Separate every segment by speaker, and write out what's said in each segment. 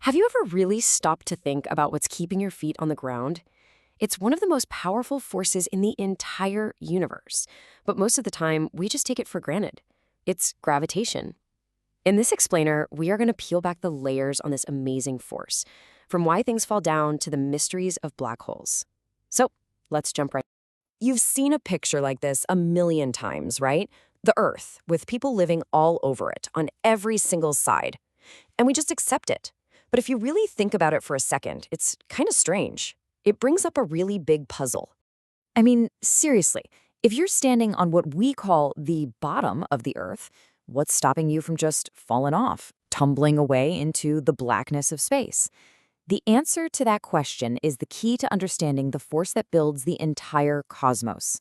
Speaker 1: Have you ever really stopped to think about what's keeping your feet on the ground? It's one of the most powerful forces in the entire universe, but most of the time, we just take it for granted. It's gravitation. In this explainer, we are going to peel back the layers on this amazing force, from why things fall down to the mysteries of black holes. So, let's jump right in. You've seen a picture like this a million times, right? The Earth, with people living all over it, on every single side. And we just accept it. But if you really think about it for a second, it's kind of strange. It brings up a really big puzzle.
Speaker 2: I mean, seriously, if you're standing on what we call the bottom of the Earth, what's stopping you from just falling off, tumbling away into the blackness of space? The answer to that question is the key to understanding the force that builds the entire cosmos.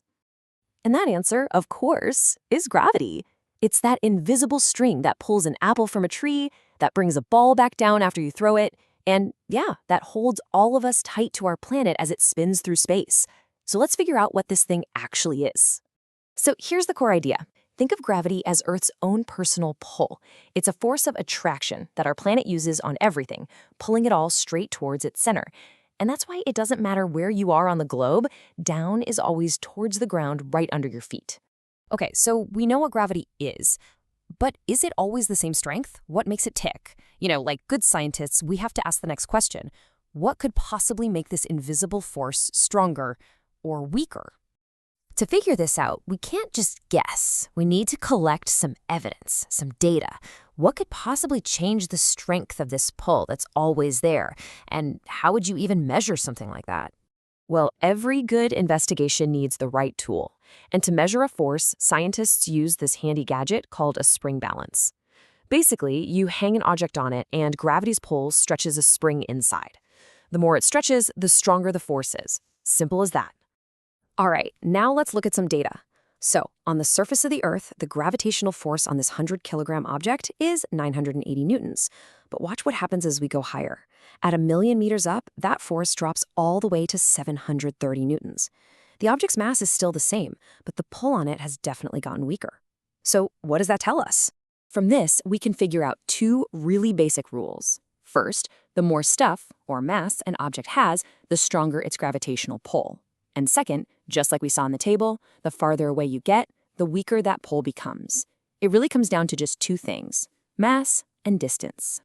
Speaker 1: And that answer, of course, is gravity. It's that invisible string that pulls an apple from a tree, that brings a ball back down after you throw it, and yeah, that holds all of us tight to our planet as it spins through space. So let's figure out what this thing actually is. So here's the core idea. Think of gravity as Earth's own personal pull. It's a force of attraction that our planet uses on everything, pulling it all straight towards its center. And that's why it doesn't matter where you are on the globe, down is always towards the ground right under your feet. Okay, so we know what gravity is. But is it always the same strength? What makes it tick? Like good scientists, we have to ask the next question. What could possibly make this invisible force stronger or weaker? To figure this out, we can't just guess. We need to collect some evidence, some data. What could possibly change the strength of this pull that's always there? And how would you even measure something like that? Well, every good investigation needs the right tool. And to measure a force, scientists use this handy gadget called a spring balance. Basically, you hang an object on it, and gravity's pull stretches a spring inside. The more it stretches, the stronger the force is. Simple as that. All right, now let's look at some data. So, on the surface of the Earth, the gravitational force on this 100-kilogram object is 980 newtons. But watch what happens as we go higher. At 1,000,000 meters up, that force drops all the way to 730 newtons. The object's mass is still the same, but the pull on it has definitely gotten weaker. So, what does that tell us? From this, we can figure out two really basic rules. First, the more stuff, or mass, an object has, the stronger its gravitational pull. And second, just like we saw on the table, the farther away you get, the weaker that pull becomes. It really comes down to just two things: mass and distance.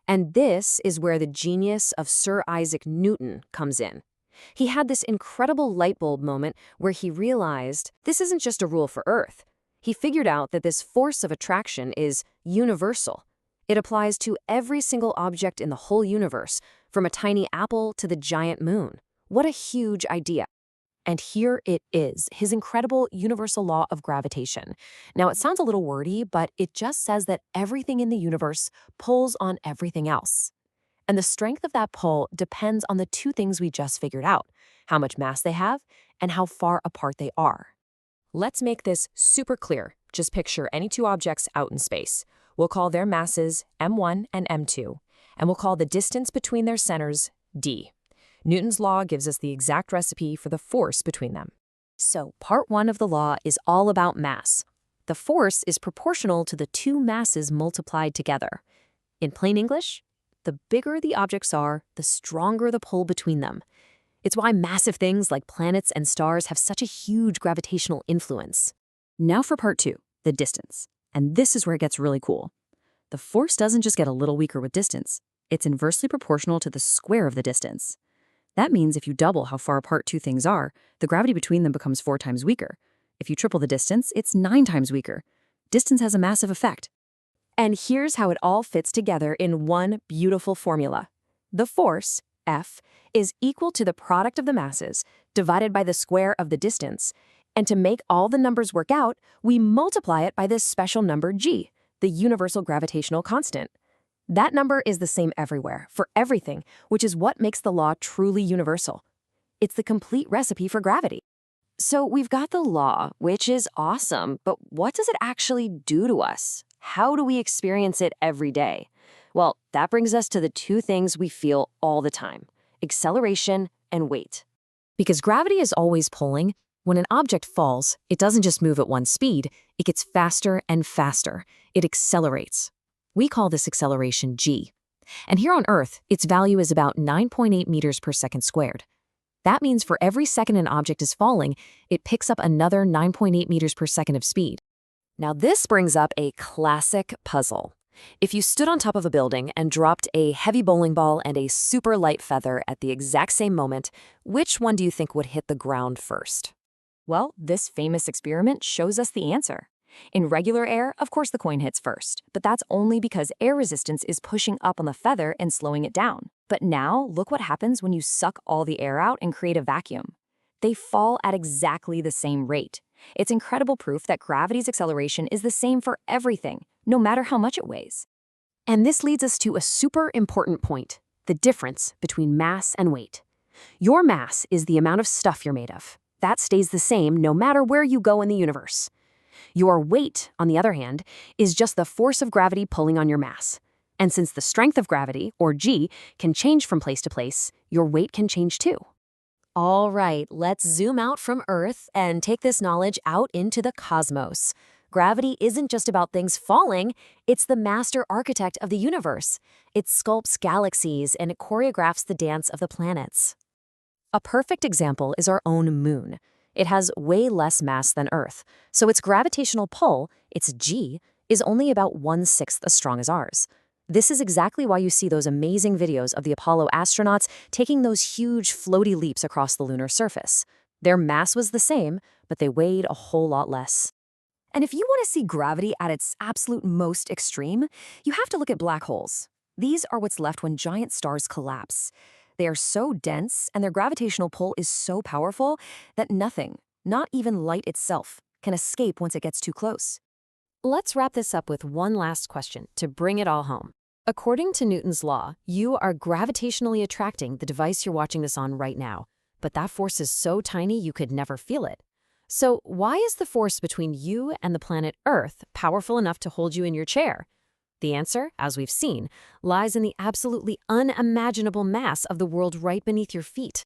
Speaker 1: And this is where the genius of Sir Isaac Newton comes in. He had this incredible light bulb moment where he realized this isn't just a rule for Earth. He figured out that this force of attraction is universal. It applies to every single object in the whole universe, from a tiny apple to the giant moon. What a huge idea. And here it is, his incredible universal law of gravitation. Now, it sounds a little wordy, but it just says that everything in the universe pulls on everything else. And the strength of that pull depends on the two things we just figured out: how much mass they have and how far apart they are. Let's make this super clear. Just picture any two objects out in space. We'll call their masses m1 and m2, and we'll call the distance between their centers d. Newton's law gives us the exact recipe for the force between them. So, part one of the law is all about mass. The force is proportional to the two masses multiplied together. In plain English, the bigger the objects are, the stronger the pull between them. It's why massive things like planets and stars have such a huge gravitational influence. Now for part two, the distance. And this is where it gets really cool. The force doesn't just get a little weaker with distance. It's inversely proportional to the square of the distance. That means if you double how far apart two things are, the gravity between them becomes 4 times weaker. If you triple the distance, it's 9 times weaker. Distance has a massive effect. And here's how it all fits together in one beautiful formula. The force, F, is equal to the product of the masses divided by the square of the distance. And to make all the numbers work out, we multiply it by this special number g, the universal gravitational constant. That number is the same everywhere, for everything, which is what makes the law truly universal. It's the complete recipe for gravity. So we've got the law, which is awesome, but what does it actually do to us? How do we experience it every day? Well, that brings us to the two things we feel all the time: acceleration and weight. Because gravity is always pulling, when an object falls, it doesn't just move at one speed, it gets faster and faster. It accelerates. We call this acceleration g.
Speaker 2: And here on Earth, its value is about 9.8 meters per second squared. That means for every second an object is falling, it picks up another 9.8 meters per second of speed. Now this brings up a classic puzzle. If you stood on top of a building and dropped a heavy bowling ball and a super light feather at the exact same moment, which one do you think would hit the ground first?
Speaker 1: Well, this famous experiment shows us the answer. In regular air, of course the coin hits first, but that's only because air resistance is pushing up on the feather and slowing it down. But now, look what happens when you suck all the air out and create a vacuum. They fall at exactly the same rate. It's incredible proof that gravity's acceleration is the same for everything, no matter how much it weighs. And this leads us to a super important point, the difference between mass and weight. Your mass is the amount of stuff you're made of. That stays the same no matter where you go in the universe. Your weight, on the other hand, is just the force of gravity pulling on your mass. And since the strength of gravity, or G, can change from place to place, your weight can change too. All right, let's zoom out from Earth and take this knowledge out into the cosmos. Gravity isn't just about things falling, it's the master architect of the universe. It sculpts galaxies and it choreographs the dance of the planets. A perfect example is our own moon. It has way less mass than Earth, so its gravitational pull, its G, is only about 1/6 as strong as ours. This is exactly why you see those amazing videos of the Apollo astronauts taking those huge floaty leaps across the lunar surface. Their mass was the same, but they weighed a whole lot less. And if you want to see gravity at its absolute most extreme, you have to look at black holes. These are what's left when giant stars collapse. They are so dense and their gravitational pull is so powerful that nothing, not even light itself, can escape once it gets too close. Let's wrap this up with one last question to bring it all home. According to Newton's law, you are gravitationally attracting the device you're watching this on right now, but that force is so tiny you could never feel it. So why is the force between you and the planet Earth powerful enough to hold you in your chair? The answer, as we've seen, lies in the absolutely unimaginable mass of the world right beneath your feet.